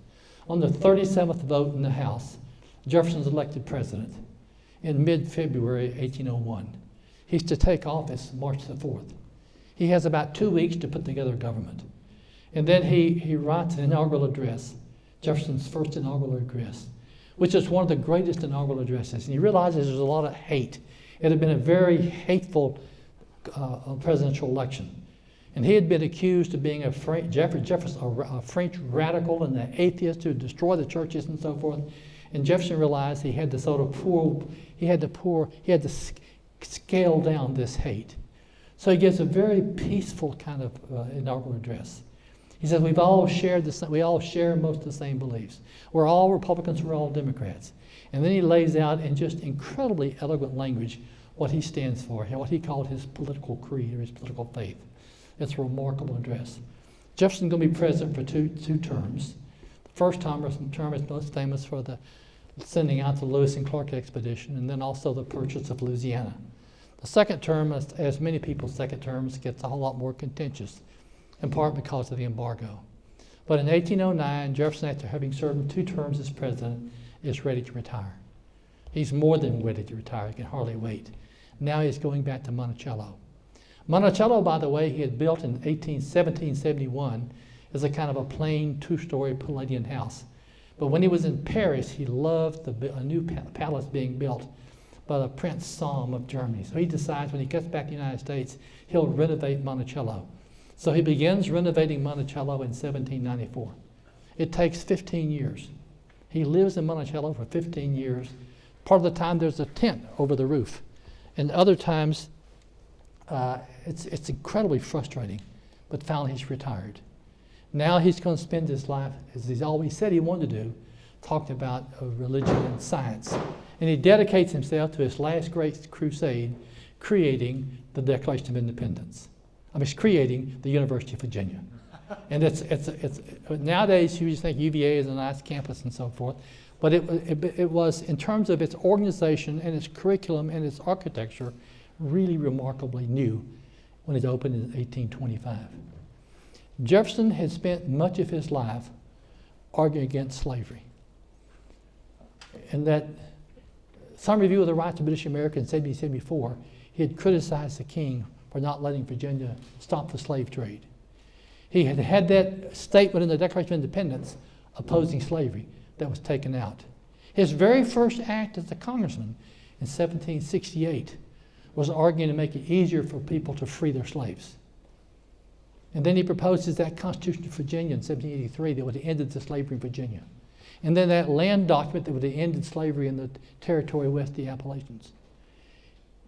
On the 37th vote in the House, Jefferson's elected president in mid-February 1801. He's to take office March the 4th. He has about 2 weeks to put together a government. And then he writes an inaugural address, Jefferson's first inaugural address, which is one of the greatest inaugural addresses. And he realizes there's a lot of hate. It had been a very hateful presidential election. And he had been accused of being a French radical and an atheist who destroyed the churches and so forth. And Jefferson realized he had to scale down this hate. So he gives a very peaceful kind of inaugural address. He says, we all share most of the same beliefs. We're all Republicans, we're all Democrats. And then he lays out in just incredibly eloquent language what he stands for, what he called his political creed or his political faith. It's a remarkable address. Jefferson's going to be president for two terms. The first term is most famous for the sending out the Lewis and Clark expedition, and then also the purchase of Louisiana. The second term, as many people's second terms, gets a whole lot more contentious, in part because of the embargo. But in 1809, Jefferson, after having served 2 terms as president, is ready to retire. He's more than ready to retire. He can hardly wait. Now he's going back to Monticello. Monticello, by the way, he had built in 1771 as a kind of a plain 2-story Palladian house. But when he was in Paris, he loved a new palace being built by the Prince Salm of Germany. So he decides when he gets back to the United States, he'll renovate Monticello. So he begins renovating Monticello in 1794. It takes 15 years. He lives in Monticello for 15 years. Part of the time there's a tent over the roof. And other times it's incredibly frustrating. But finally he's retired. Now he's going to spend his life, as he's always said he wanted to do, talking about religion and science. And he dedicates himself to his last great crusade, creating the Declaration of Independence. He's creating the University of Virginia. And it's nowadays you just think UVA is a nice campus and so forth, but it was, in terms of its organization and its curriculum and its architecture, really remarkably new when it opened in 1825. Jefferson had spent much of his life arguing against slavery. And that some review of the rights of British America in 1774, he had criticized the king for not letting Virginia stop the slave trade. He had had that statement in the Declaration of Independence opposing slavery that was taken out. His very first act as a congressman in 1768 was arguing to make it easier for people to free their slaves. And then he proposes that Constitution of Virginia in 1783 that would have ended the slavery in Virginia. And then that land document that would have ended slavery in the territory west of the Appalachians.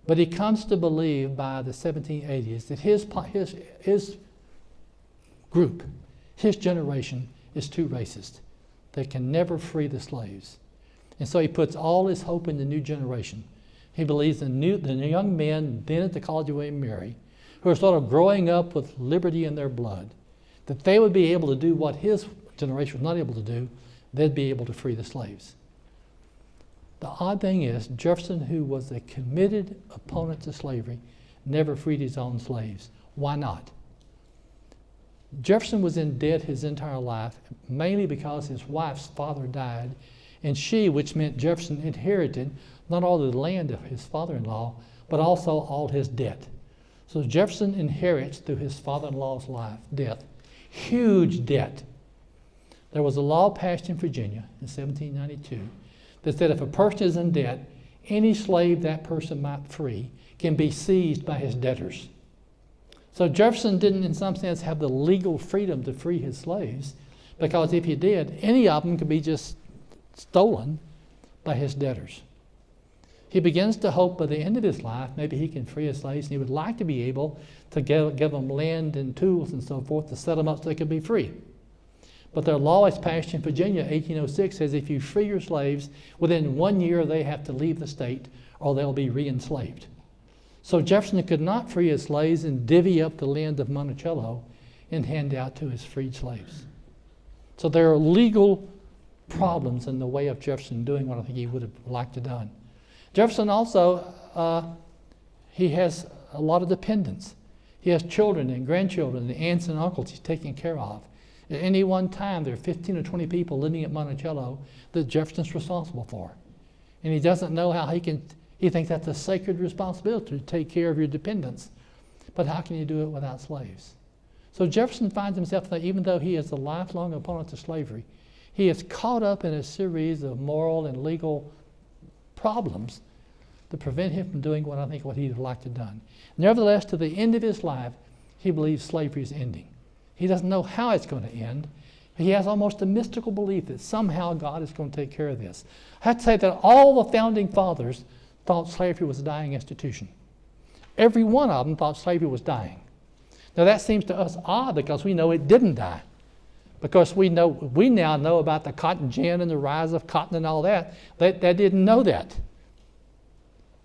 But he comes to believe by the 1780s that his group, his generation, is too racist. They can never free the slaves. And so he puts all his hope in the new generation. He believes the young men then at the College of William and Mary, who are sort of growing up with liberty in their blood, that they would be able to do what his generation was not able to do. They'd be able to free the slaves. The odd thing is, Jefferson, who was a committed opponent to slavery, never freed his own slaves. Why not? Jefferson was in debt his entire life, mainly because his wife's father died, and she, which meant Jefferson, inherited not only the land of his father-in-law, but also all his debt. So Jefferson inherits through his father-in-law's death, huge debt. There was a law passed in Virginia in 1792 that said if a person is in debt, any slave that person might free can be seized by his debtors. So Jefferson didn't, in some sense, have the legal freedom to free his slaves, because if he did, any of them could be just stolen by his debtors. He begins to hope by the end of his life, maybe he can free his slaves, and he would like to be able to give them land and tools and so forth to set them up so they could be free. But their law is passed in Virginia, 1806, says if you free your slaves, within 1 year they have to leave the state or they'll be re-enslaved. So Jefferson could not free his slaves and divvy up the land of Monticello and hand out to his freed slaves. So there are legal problems in the way of Jefferson doing what I think he would have liked to done. Jefferson also, he has a lot of dependents. He has children and grandchildren and aunts and uncles he's taking care of. At any one time, there are 15 or 20 people living at Monticello that Jefferson's responsible for. And he doesn't know how he thinks that's a sacred responsibility to take care of your dependents. But how can you do it without slaves? So Jefferson finds himself that even though he is a lifelong opponent to slavery, he is caught up in a series of moral and legal problems that prevent him from doing what he would like to have done. Nevertheless, to the end of his life, he believes slavery is ending. He doesn't know how it's going to end. He has almost a mystical belief that somehow God is going to take care of this. I have to say that all the founding fathers thought slavery was a dying institution. Every one of them thought slavery was dying. Now that seems to us odd because we know it didn't die. Because we now know about the cotton gin and the rise of cotton and all that. They didn't know that.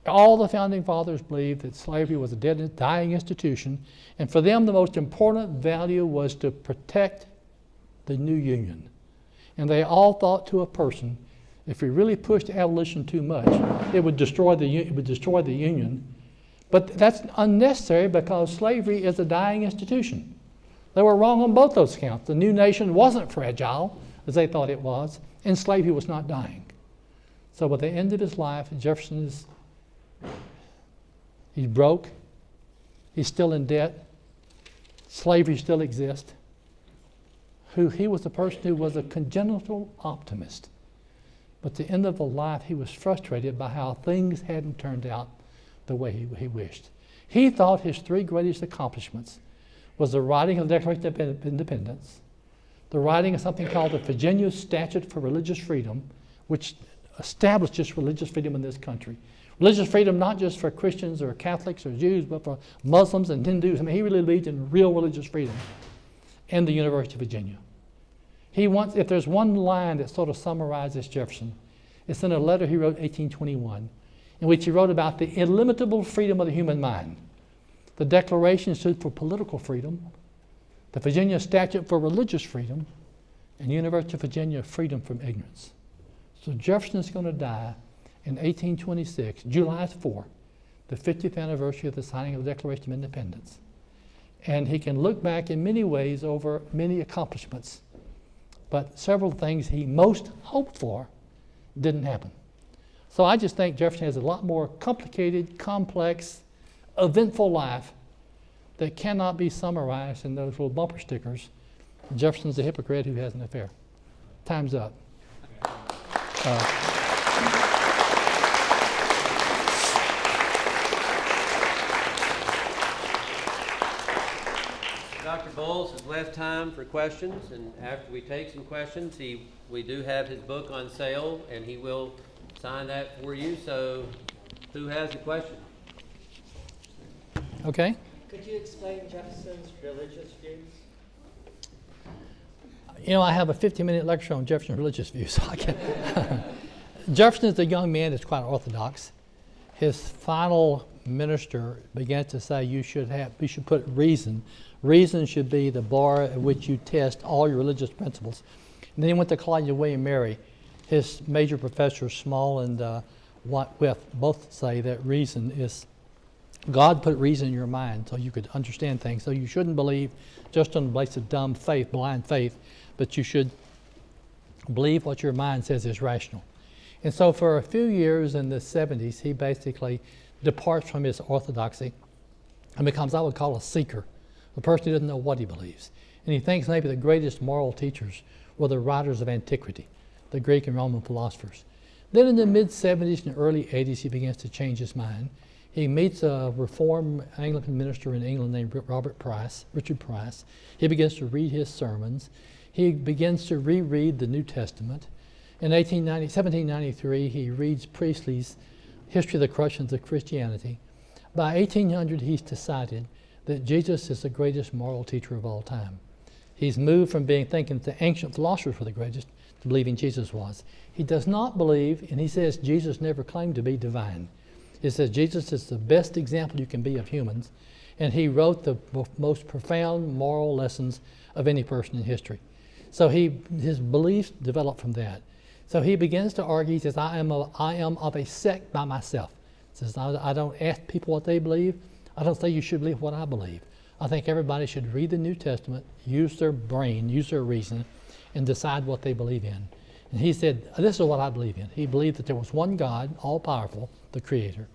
All the founding fathers believed that slavery was a dead, dying institution, and for them the most important value was to protect the new Union. And they all thought to a person, if we really pushed abolition too much, it would destroy the Union. But that's unnecessary because slavery is a dying institution. They were wrong on both those counts. The new nation wasn't fragile, as they thought it was, and slavery was not dying. So by the end of his life, Jefferson he's broke, he's still in debt, slavery still exists. He was a person who was a congenital optimist. But at the end of the life, he was frustrated by how things hadn't turned out the way he wished. He thought his three greatest accomplishments was the writing of the Declaration of Independence, the writing of something called the Virginia Statute for Religious Freedom, which establishes religious freedom in this country. Religious freedom not just for Christians or Catholics or Jews, but for Muslims and Hindus. I mean, he really believed in real religious freedom. And the University of Virginia. He wants, if there's one line that sort of summarizes Jefferson, it's in a letter he wrote in 1821, in which he wrote about the illimitable freedom of the human mind. The Declaration stood for political freedom, the Virginia Statute for religious freedom, and University of Virginia freedom from ignorance. So Jefferson is going to die in 1826, July 4, the 50th anniversary of the signing of the Declaration of Independence. And he can look back in many ways over many accomplishments, but several things he most hoped for didn't happen. So I just think Jefferson has a lot more complicated, complex, eventful life that cannot be summarized in those little bumper stickers. Jefferson's a hypocrite who has an affair. Time's up. Dr. Boles has left time for questions, and after we take some questions, we do have his book on sale, and he will sign that for you. So, who has a question? Okay. Could you explain Jefferson's religious views? You know, I have a 50-minute lecture on Jefferson's religious views. So I can Jefferson is a young man that's quite orthodox. His final minister began to say you should put reason. Reason should be the bar at which you test all your religious principles. And then he went to College of William Mary. His major professors, Small and Whitworth, both say that reason is, God put reason in your mind so you could understand things. So you shouldn't believe just on the basis of dumb faith, blind faith, but you should believe what your mind says is rational. And so for a few years in the 70s, he basically departs from his orthodoxy and becomes, I would call, a seeker, a person who doesn't know what he believes. And he thinks maybe the greatest moral teachers were the writers of antiquity, the Greek and Roman philosophers. Then in the mid-70s and early 80s, he begins to change his mind. He meets a Reformed Anglican minister in England named Richard Price. He begins to read his sermons. He begins to reread the New Testament. In 1793, he reads Priestley's History of the Corruptions of Christianity. By 1800, he's decided that Jesus is the greatest moral teacher of all time. He's moved from thinking the ancient philosophers were the greatest to believing Jesus was. He does not believe, and he says Jesus never claimed to be divine. He says Jesus is the best example you can be of humans, and he wrote the most profound moral lessons of any person in history. So his beliefs developed from that. So he begins to argue. He says, I am of a sect by myself. He says, I don't ask people what they believe. I don't say you should believe what I believe. I think everybody should read the New Testament, use their brain, use their reason, and decide what they believe in. And he said, this is what I believe in. He believed that there was one God, all-powerful, the Creator.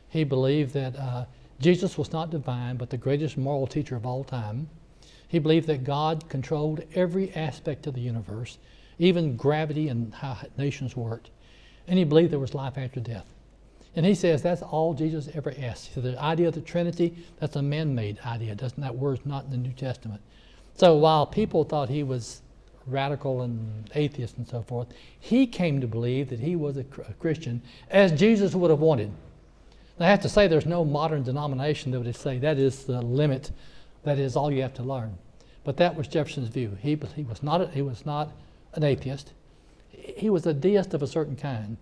He believed that Jesus was not divine, but the greatest moral teacher of all time. He believed that God controlled every aspect of the universe, even gravity and how nations worked. And he believed there was life after death. And he says that's all Jesus ever asked. So the idea of the Trinity, that's a man-made idea. That word's not in the New Testament. So while people thought he was radical and atheist and so forth, he came to believe that he was a Christian as Jesus would have wanted. Now, I have to say there's no modern denomination that would say that is the limit, that is all you have to learn. But that was Jefferson's view. He was not an atheist. He was a deist of a certain kind,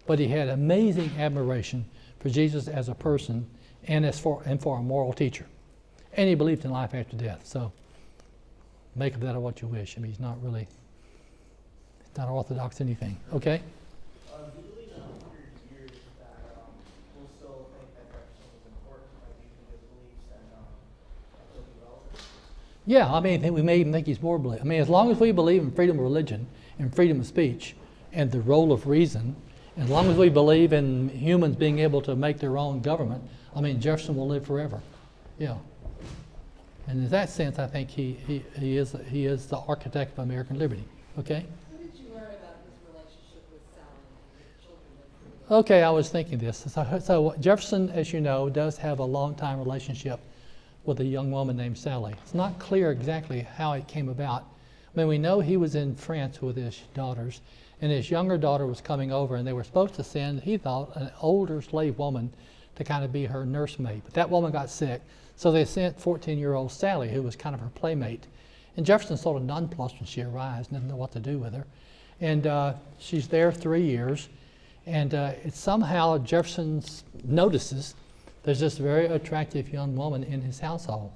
but he had amazing admiration for Jesus as a person and for a moral teacher. And he believed in life after death. So make of that what you wish. I mean, he's not orthodox anything. Okay? Do you believe in 100 years that we'll still think that Jefferson was important, like even his beliefs and still be relevant? Yeah, I mean, we may even think he's more believed. I mean, as long as we believe in freedom of religion and freedom of speech and the role of reason, as long as we believe in humans being able to make their own government, I mean, Jefferson will live forever. Yeah. And in that sense, I think he is the architect of American liberty. Okay? What did you learn about his relationship with Sally Okay, I was thinking this. So Jefferson, as you know, does have a long-time relationship with a young woman named Sally. It's not clear exactly how it came about. I mean, we know he was in France with his daughters, and his younger daughter was coming over, and they were supposed to send, he thought, an older slave woman to kind of be her nursemaid. But that woman got sick, so they sent 14-year-old Sally, who was kind of her playmate. And Jefferson sort of nonplussed when she arrives, didn't know what to do with her. And she's there 3 years. And it somehow Jefferson notices there's this very attractive young woman in his household.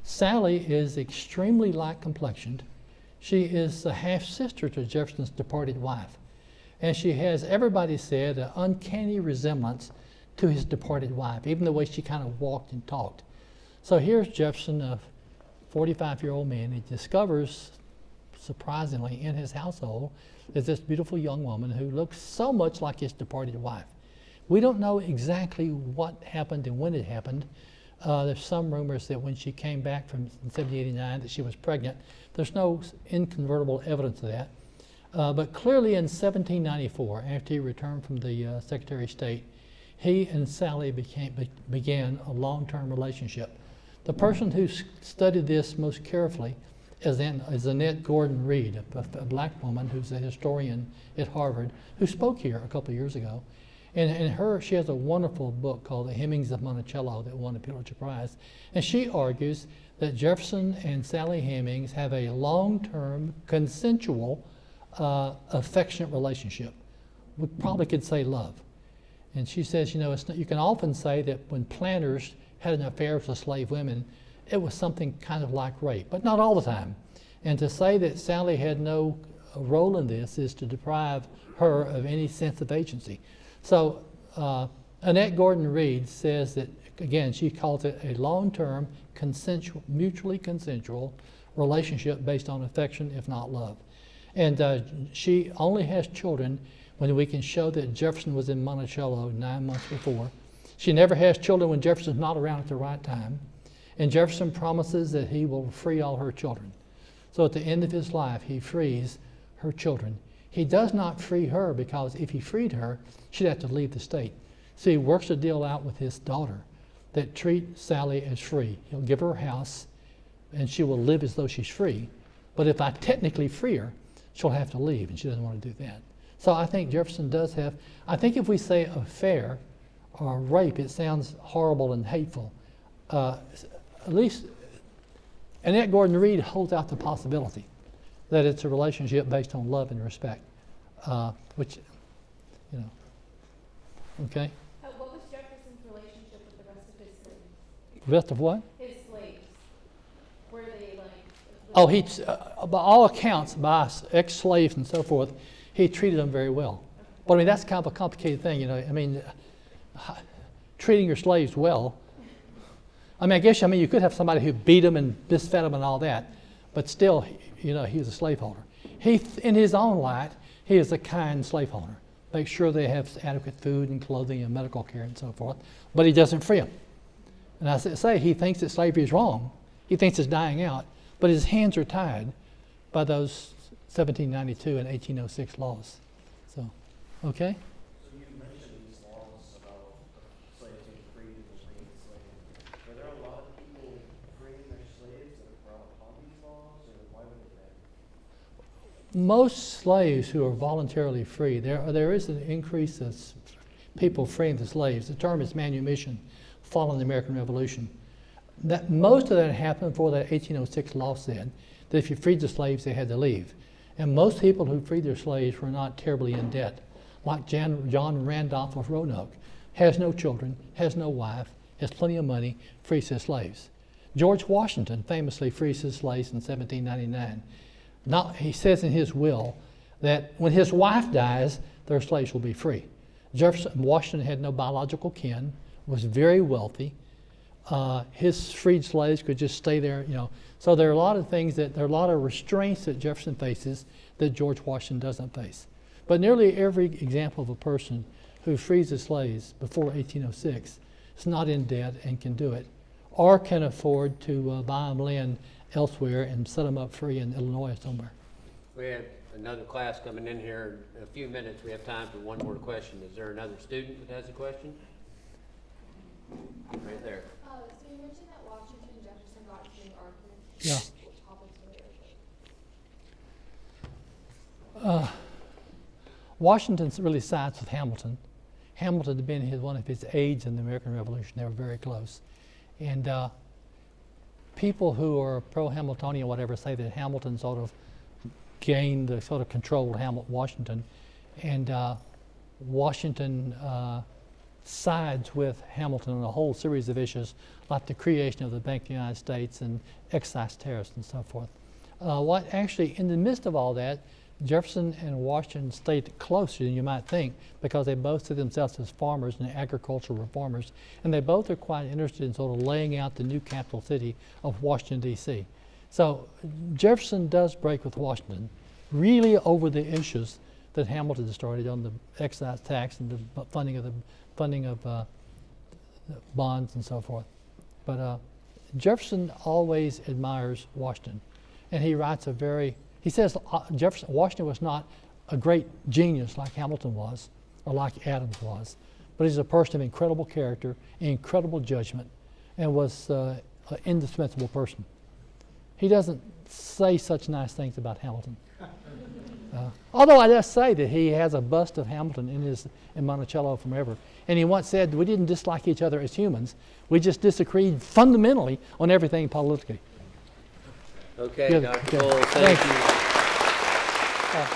Sally is extremely light complexioned. She is the half-sister to Jefferson's departed wife. And she has, everybody said, an uncanny resemblance to his departed wife, even the way she kind of walked and talked. So here's Jefferson, a 45-year-old man. He discovers, surprisingly, in his household, is this beautiful young woman who looks so much like his departed wife. We don't know exactly what happened and when it happened. There's some rumors that when she came back from 1789 that she was pregnant. There's no incontrovertible evidence of that. But clearly in 1794, after he returned from the Secretary of State, he and Sally began a long-term relationship. The person who studied this most carefully is Annette Gordon Reed, a black woman who's a historian at Harvard, who spoke here a couple of years ago. And she has a wonderful book called The Hemmings of Monticello that won the Pulitzer Prize. And she argues that Jefferson and Sally Hemings have a long-term, consensual, affectionate relationship. We probably could say love. And she says, you know, you can often say that when planters had an affair with slave women, it was something kind of like rape, but not all the time. And to say that Sally had no role in this is to deprive her of any sense of agency. So Annette Gordon Reed says that, again, she calls it a long-term, consensual, mutually consensual relationship based on affection, if not love. And she only has children when we can show that Jefferson was in Monticello 9 months before. She never has children when Jefferson's not around at the right time. And Jefferson promises that he will free all her children. So at the end of his life, he frees her children. He does not free her because if he freed her, she'd have to leave the state. So he works a deal out with his daughter that treat Sally as free. He'll give her a house and she will live as though she's free. But if I technically free her, she'll have to leave, and she doesn't want to do that. So I think Jefferson does have, I think if we say affair or rape, it sounds horrible and hateful. At least Annette Gordon Reed holds out the possibility that it's a relationship based on love and respect, which, you know, okay? What was Jefferson's relationship with the rest of his slaves? Rest of what? His slaves. Were they like... Oh, by all accounts, by ex-slaves and so forth, he treated them very well. But I mean, that's kind of a complicated thing, you know. I mean, treating your slaves well. I mean, you could have somebody who beat them and misfed them and all that, but still, you know, he was a slaveholder. In his own light, he is a kind slaveholder. Make sure they have adequate food and clothing and medical care and so forth, but he doesn't free them. And I say he thinks that slavery is wrong. He thinks it's dying out, but his hands are tied by those 1792 and 1806 laws. So, okay? So you mentioned these laws about slaves being freed and being enslaved. Are there a lot of people freeing their slaves that are brought upon these laws, or why would they? Most slaves who are voluntarily free, there is an increase of people freeing the slaves. The term is manumission, following the American Revolution. That most of that happened before that 1806 law said that if you freed the slaves, they had to leave. And most people who freed their slaves were not terribly in debt. Like John Randolph of Roanoke, has no children, has no wife, has plenty of money, frees his slaves. George Washington famously frees his slaves in 1799. Now, he says in his will that when his wife dies, their slaves will be free. Washington had no biological kin, was very wealthy. His freed slaves could just stay there, you know. So there are a lot of things there are a lot of restraints that Jefferson faces that George Washington doesn't face. But nearly every example of a person who frees his slaves before 1806 is not in debt and can do it, or can afford to buy them land elsewhere and set them up free in Illinois somewhere. We have another class coming in here in a few minutes. We have time for one more question. Is there another student that has a question? Right there. So you mentioned that Washington and Jefferson got into an argument. Yeah. What topics were they? Washington really sides with Hamilton. Hamilton had been one of his aides in the American Revolution. They were very close. And people who are pro-Hamiltonian, whatever, say that Hamilton sort of controlled Washington. And Washington sides with Hamilton on a whole series of issues, like the creation of the Bank of the United States and excise tariffs and so forth. Actually, in the midst of all that, Jefferson and Washington stayed closer than you might think, because they both see themselves as farmers and agricultural reformers, and they both are quite interested in sort of laying out the new capital city of Washington, D.C. So Jefferson does break with Washington, really over the issues that Hamilton started on the excise tax and the funding of bonds and so forth. But Jefferson always admires Washington, and he writes he says Washington was not a great genius like Hamilton was, or like Adams was, but he's a person of incredible character, incredible judgment, and was an indispensable person. He doesn't say such nice things about Hamilton. Although I just say that he has a bust of Hamilton in Monticello from ever. And he once said, we didn't dislike each other as humans, we just disagreed fundamentally on everything politically. Okay, Good. Dr. Good. Boles, thank Thank you.